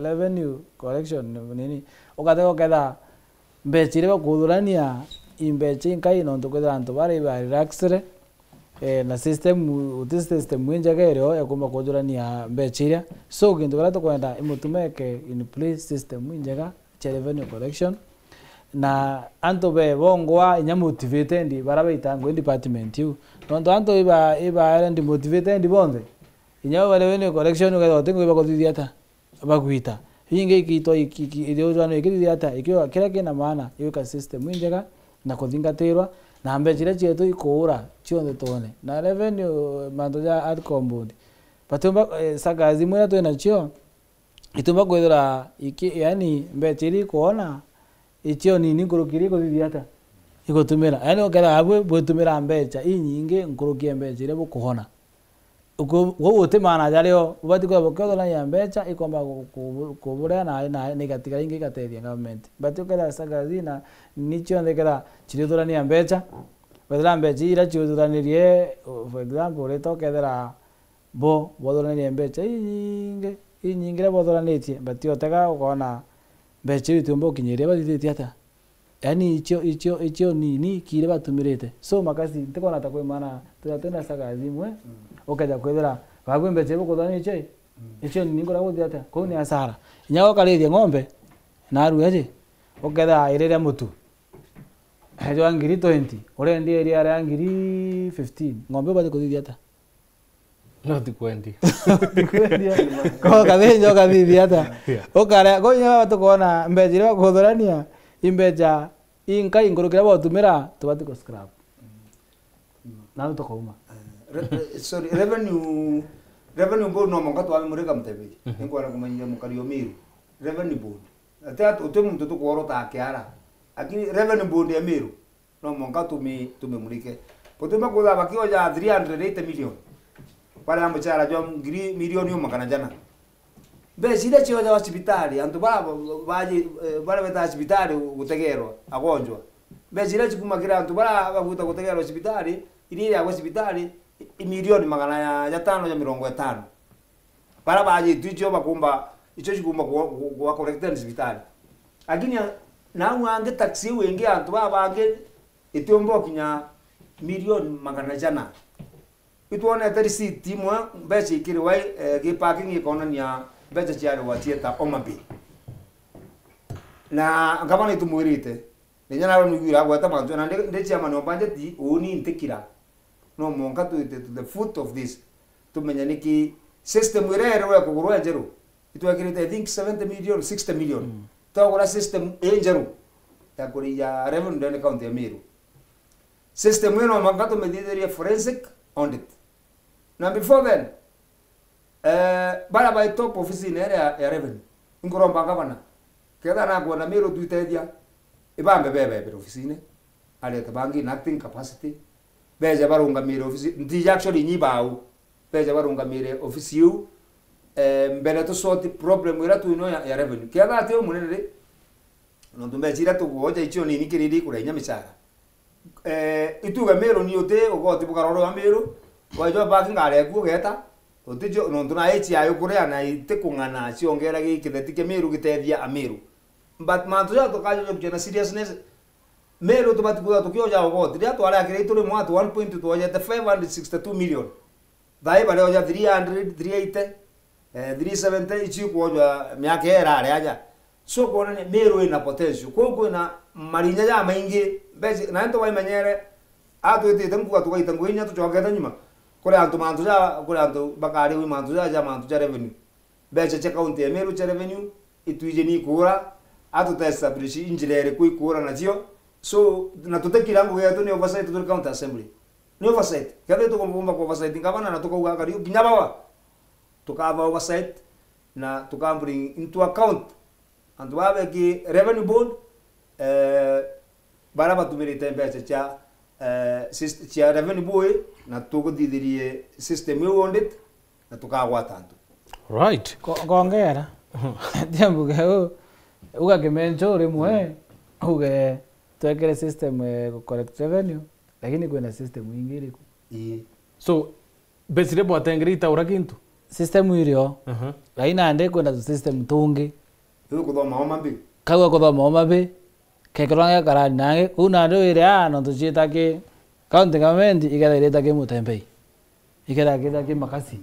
revenue collection nini ukatego ketha mbecha ira kuthurania imbecha nkai no tukwethera antu bari ba relaxere na system mwinja gero ya kumba kuthurania mbecha ira so kintu bara tukwenda imutumeke in place system mwinja cha revenue collection na anto be bongwa inya motivated baraba itango department yu tonto anto iba ndi motivated bonde inya revenue collection ga tengo iba kuthithiata bagwita hinge kito ile jwano ikithiata ikiwa kila kina maana yuka system njega na kuthingatirwa na mbechire chetu ikura chionde tone na revenue mandoja at compound patumba sagazi mwera twena chio itumba kwethera yani mbechiri kuona ichio nini ngurukiri kuthithiata igutumira yani okera abwe butumira mbecha inyinge ngurukie mbecha ile bukuhona wote mana jaleo ubati kwa bokodo na ya mbecha ikomba kubura na negativa ingi katethia government but okera sagazina nicho ndekera chirithura ni mbecha wethera mbecha ira chirithuranirie for example reto kethera bodora ni mbecha inyinge bodoranitie but otega ukona mbecha itumbo kinyire bathithia ata yani icho nini kire batumirite so makasi ntikona takwe mana tutatenda sagazi mwe okaja kwethera bagwe mbecha bukuthani icho nini ngora guthia ata ko ni asara nyago kalithia ng'ombe na aruaje oketha irere mutu hejo ngiri 20 ore ndi area ya ngiri 15 ng'ombe bade kuthithia ata no tikwendi ko kathenjo kathithia ata okara ko nyago tukona mbecha bakuthurania imbecha inka ingurukira botumira tubati ko scrap na tukauma sorry revenue revenue board no monga twa mureka mtebi ngwa na kumanyia mukario miru revenue board ata utemu mtoto kuoro ta kiara lakini revenue board ya miru no monga tumemulike potema kwa bakio ya 380 million pale ambo chara jo milioni magana jana be sile chio ya hospitali antu baje bale beta hospitali gutegerwa agonjwa be sile chikumakira antu baguta gutegerwa hospitali ile ya hospitali milioni magana ya 550 para baje tucho bakumba icho chikumba kwa collector hospitali lakini na wange taxi wengi antu bange itombo kinya milioni magana jana itwone terisi timwa bechi ikiri wai ge parking economy ya becha chiaro watieta Omabe na ngabana itumurite ninyana ro ngira gwata manzo na nde chama no budget oni ntekira no monka to the foot of this tumenya niki system irero ya kuguru enjeru itwakirite I think 70 million 60 million tawora system enjeru ya kuri ya revenue ndene county ya Meru system weno mangato medideria forensic audit. Now before then, bara by top office in area ya revenue. Ngoromba gavana. Keda na kwa na Meru tuitedia. Ibambe bebe office ale tabangi acting capacity. Beja barunga Meru office. Ndi actually nyibao. Beja barunga Meru office you. Mbele to sort problem wira tu ino ya revenue. Keda atio munene. Nontumbe chira tu goja icho ni nikiridi kura nyamisara. Ituga Meru ni ote ogoti bukaroro ya Meru. Wajo baki ngare ku geta otijo nontuna echi ayo kure ana itekungana chiongera gikitheti Meru gitethia Ameru but mantu ya to kajo jena seriousness Meru to batikuwa to kyoja ogoti ya to ala kire tuli mwatu 1.2 to ya 562 million dai bale oja 300 380 370 ichi kuoja miaka era aja so kona Meru ina potential ko na marinya ya maingi bezi na ento wai manyere atu ite tangu atu kai tangu inya to chogeta nyuma kore antu mantuja kore antu bakari wi mantuja revenue beche check county ya Meru cha revenue ituije ni kura atu ta establish injilere kui kura na jio so na tutekira ngo yetu ni oversight to county assembly ni oversight kabe to komba ko oversight ngabana na to ko gari kinyabawa tukaba oversight na tukambring into account antu babe ki revenue board baraba tumirite beche cha chia revenue boy na tuko didirie system audit na tukagwa tanto right ngongera tiambu gao uga kemencho rimwe uga twekere system correct revenue lakini kuna system ingine ku so besire bwatengerita ura kintu system irio lakini ande kuna system tungi kuthoma Omabe kawa kuthoma Omabe kekranga karani nange una ndo ire no tuchita ke county government igathereta ke Mutembei igathereta ke Makasi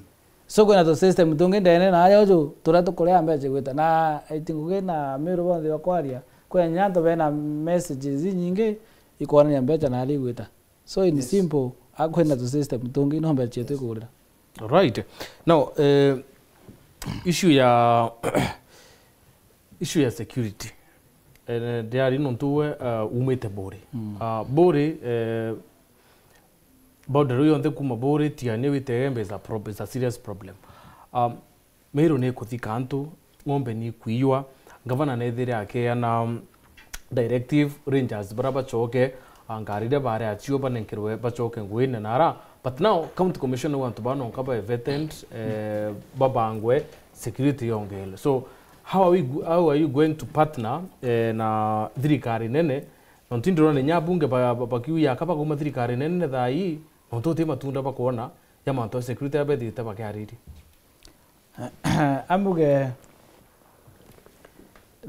so kuna to system tungi ndene na ayo jo turato korea mbeche gwita na itinguge na Meru bonde bakwaria kwa nyanto bena messages nyingi ikona nyambecha na ali gwita so in simple akwenda to system tungi no mbeche tu kurira right now issue ya security diari non tuwe umete bori bori border yonde kuma bori tiane witegembe is a serious problem Meru ne kuthika antu ngombe ni kuiwa gavana ne dire ake na directive rangers baraba choke angaride bare achio banenkirwe bachoke ngwene nara but now county commissioner want to ban on kaba vetent babangwe security yongele so how are you going to partner na thirikari nene nontindiro ne nyabunge bakiu ya kaba kuma thirikari nene thai nontote matunda bakona ya manto security abedi tabakariri amuge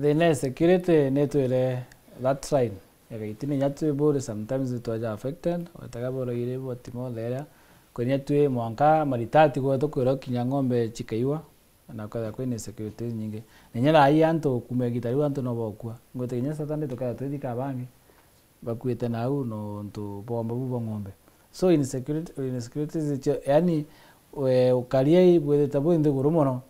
the next security netwele that side yakaitini nyatwe bore sometimes twaja affected watakaboro ile botimo lera kwenye twe mwanka maritati kwa to kwero kinyangombe chikaiwa na kwa kwene security nyingi nenyala ai anto kumegitari anto no bokwa ngote nya satande toka twithika bangi bakwete na u no nto bomba bubo ngombe so in security yani ukalia ibwe tabo inde gurumono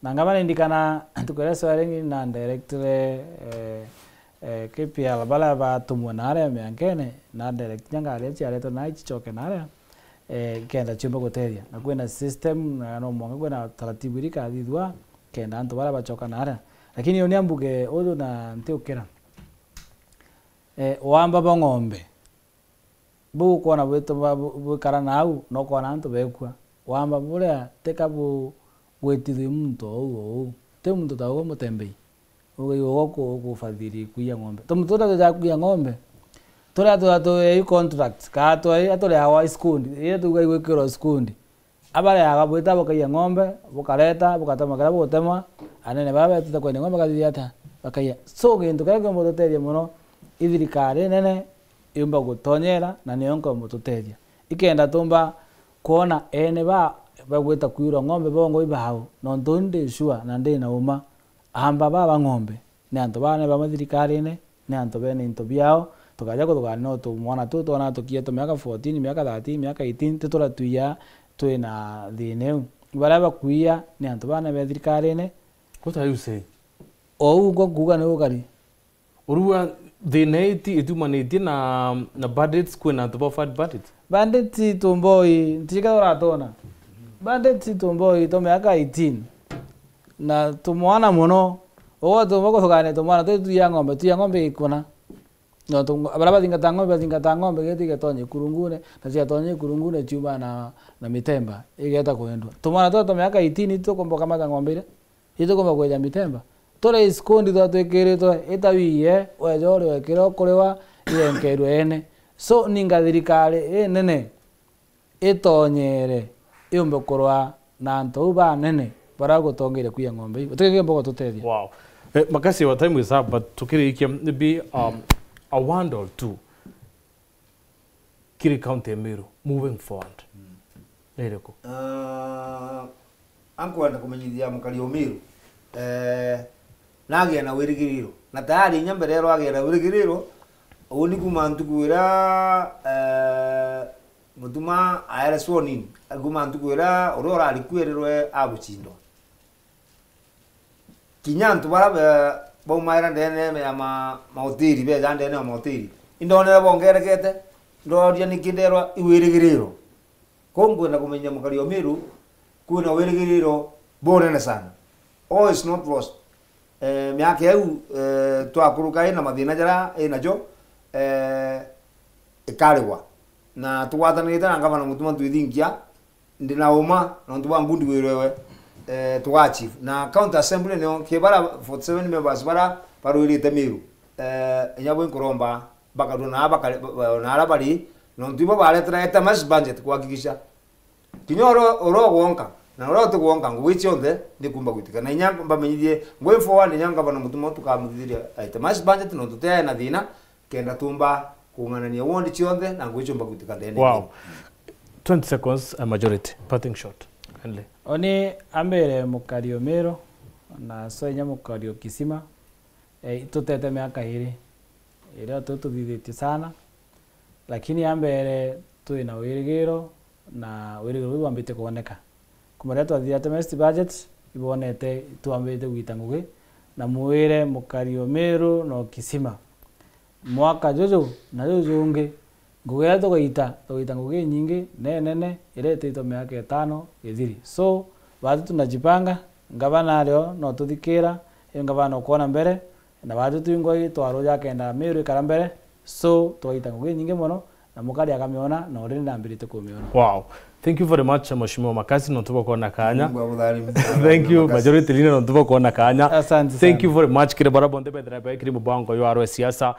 nangama ndikana tukere swarengi na director KPL bala ba tumwa nare meankene na direct nyanga ale chiare to na ichoke nare kenda chumba gutethia na kwina system na no mwanga kwina taratibu iri kathithwa kenda antu bara bachoka nara lakini yo niambuge uyu na ntiukira wamba ba ng'ombe bu kona bwetu bukara nau no kona antu bekwa wamba buria teka bu gwetithio muntu ou te muntu tawo mutembei ugai woko kufadhili kuia ng'ombe tumutunda tuja kuia ng'ombe tora i contract ka to atore hawa school ye tugai gwekiro school abale agabwita bakaia ng'ombe bukareta bukatama kara butema anene baba tuta kwene ng'ombe kathiata bakaia so gintu kage mututeria muno ithirikari nene yumba gutonyera na nionko mututeria ikenda tumba kuona ene bagwita kuira ng'ombe bongo ibao no ndonde shua na ndina uma amba baba ng'ombe ne anto bane ba thirikari ne anto bene into biao tukaja kuthugana no tu mwana tu tona tukieto miaka 14 miaka 30 miaka 18 tutura tuya twina thine bara bakuia ne anto bane ba thirikari what are you saying ou kuga ne ukari urua thine itumanite na budgets kwina anto ba fat budgets bandits tumboi ntika uratona bandits tumboi to miaka 18 na tumwana muno ogo tumoko thugane tumwana tu ya ng'ombe ikuna no tu abara zinga ng'ombe geti getonye kurungune na cia tonye kurungune chuma na mitemba igeta kwendwa tumwana to miaka 18 tu komboka mata ng'ombe ile ito komba kweja mitemba tore iskondi to twekerito itawiye wejore wekiro kurewa yenkerwe ene so ninga thirikari nene itonyere yumbe kurwa na antu ba nene bara gutongere kuya ng'ombe utekege mbogo tutethia wow makasi wa time is up but tukirikia maybe a word or two Kiri County Meru moving forward nereko ankwenda kumenyithia mukari o Meru nagia na wirigiriro na tayari nyambe rero agia na wirigiriro uni kuma ntukwira mutuma aere swoni kuma ntukwira urora alikwererwe abuchindo kinyantu bara bo maira ndene ya mahoteli be jande ne mahoteli indone bongerekete ndoria nikinderwa iwirigiriro kongo na kumenya mukari o Meru kuna wirigiriro bonene sana all is not lost miaka yau twakuruka ina mathina jara ina jo ikariwa na tuwatanite na ngavana mutuma twithingia ndina uma na ntuba mbundi wirewe tuwa chief na county assembly ne kibara 47 members bara parwirite Meru nyabo inkuromba bakadona abakale na arabari no ntuba baletra eta mas budget kuhakikisha kinyoro orogonka na oroto kuonka ngwichi onde ndikumba gwitika na nyanga mbamenyithie ngwe forward nyanga bana mutuma tukamuthiria eta mas budget no tutaya na thina kenda tumba kuunganania wondi chionde na ngwicho mbagwitika ndene wow 20 seconds a majority parting shot kindly oni ambere mukario Meru na sonya mukario Kisima tutete miaka iri ira tuthithiti sana lakini ambere tuina wirigiro na wirigiro wambite kuoneka kumara twathia temest budget ibonete tuambite gwita ngugi na muwire mukario Meru no Kisima mwaka jojo na jojo unge ngugi tugaita ngugi nyingi nene irete ito miaka 5 ithiri so watu tunajipanga ngavana leo no tuthikira ngavana kuona mbere na watu tuingoi twaroja kenda Meru ikara mbere so tugaita ngugi nyingi muno na mukari akamiona na uri ndambirite kumiona wow thank you very much Mheshimiwa Makasi no tuba kuona kanya thank you majority lina no tuba kuona kanya asante thank you very much kire barabonde bedra ba kire mubango yo aro siasa